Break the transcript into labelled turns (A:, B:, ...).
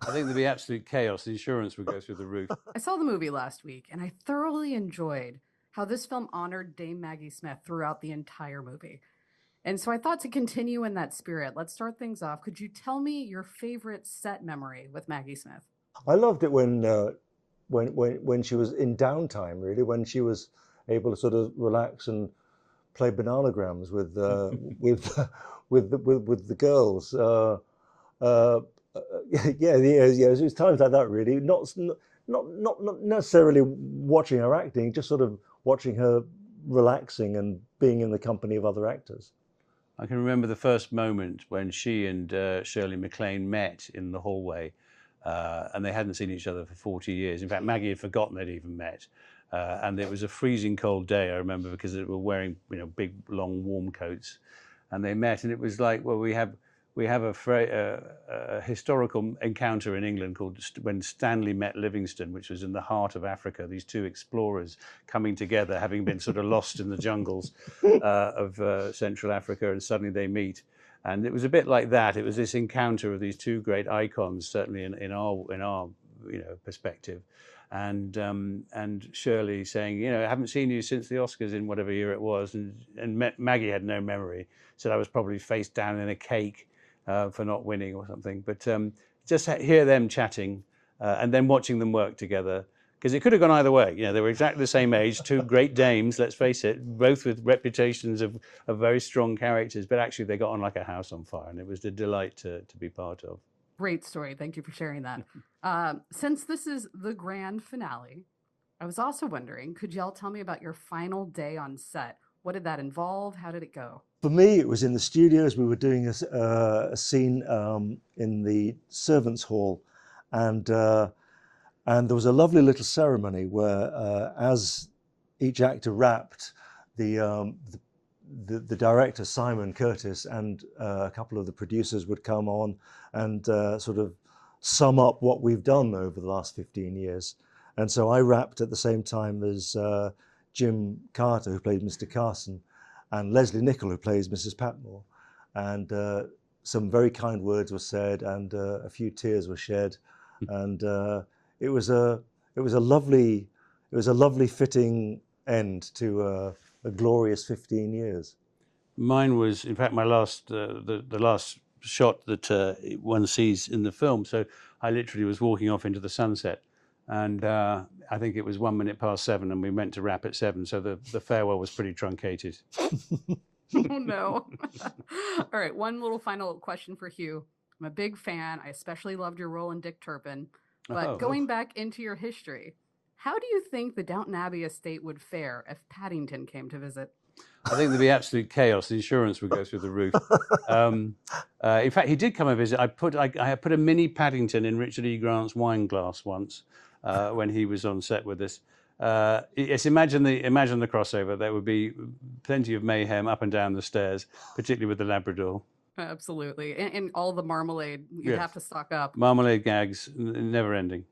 A: I think there'd be absolute chaos. The insurance would go through the roof.
B: I saw the movie last week, and I thoroughly enjoyed how this film honored Dame Maggie Smith throughout the entire movie. And so I thought to continue in that spirit, let's start things off. Could you tell me your favorite set memory with Maggie Smith?
C: I loved it when she was in downtime, really, when she was able to sort of relax and play bananagrams with with the girls. Yeah, it was times like that, really. Not necessarily watching her acting, just sort of watching her relaxing and being in the company of other actors.
A: I can remember the first moment when she and Shirley MacLaine met in the hallway, and they hadn't seen each other for 40 years. In fact, Maggie had forgotten they'd even met. And it was a freezing cold day, I remember, because they were wearing, big, long, warm coats. And they met, and it was like, well, we have a historical encounter in England called when Stanley met Livingstone, which was in the heart of Africa. These two explorers coming together, having been sort of lost in the jungles of Central Africa, and suddenly they meet. And it was a bit like that. It was this encounter of these two great icons, certainly in our perspective. And Shirley saying, I haven't seen you since the Oscars in whatever year it was, and Maggie had no memory, said I was probably face down in a cake for not winning or something. But just hear them chatting and then watching them work together, because it could have gone either way. They were exactly the same age, two great dames, let's face it, both with reputations of very strong characters, but actually they got on like a house on fire, and it was a delight to be part of.
B: Great story. Thank you for sharing that. Since this is the grand finale, I was also wondering, could y'all tell me about your final day on set? What did that involve? How did it go?
C: For me, it was in the studios. We were doing a scene in the servants' hall, and there was a lovely little ceremony where, as each actor rapped, the director, Simon Curtis, and a couple of the producers would come on and sort of sum up what we've done over the last 15 years. And so I rapped at the same time as Jim Carter, who played Mr. Carson, and Leslie Nichol, who plays Mrs. Patmore. And some very kind words were said, and a few tears were shed. And it was a lovely fitting end to a glorious 15 years.
A: Mine was, in fact, my last, the last shot that one sees in the film. So I literally was walking off into the sunset, and I think it was 7:01, and we meant to wrap at 7. So the farewell was pretty truncated.
B: Oh, no. All right. One little final question for Hugh. I'm a big fan. I especially loved your role in Dick Turpin. But going back into your history, how do you think the Downton Abbey estate would fare if Paddington came to visit?
A: I think there'd be absolute chaos. The insurance would go through the roof. In fact, he did come and visit. I put a mini Paddington in Richard E. Grant's wine glass once when he was on set with us. Yes, imagine the crossover. There would be plenty of mayhem up and down the stairs, particularly with the Labrador.
B: Absolutely. And all the marmalade, you'd have to stock up.
A: Marmalade gags, never ending.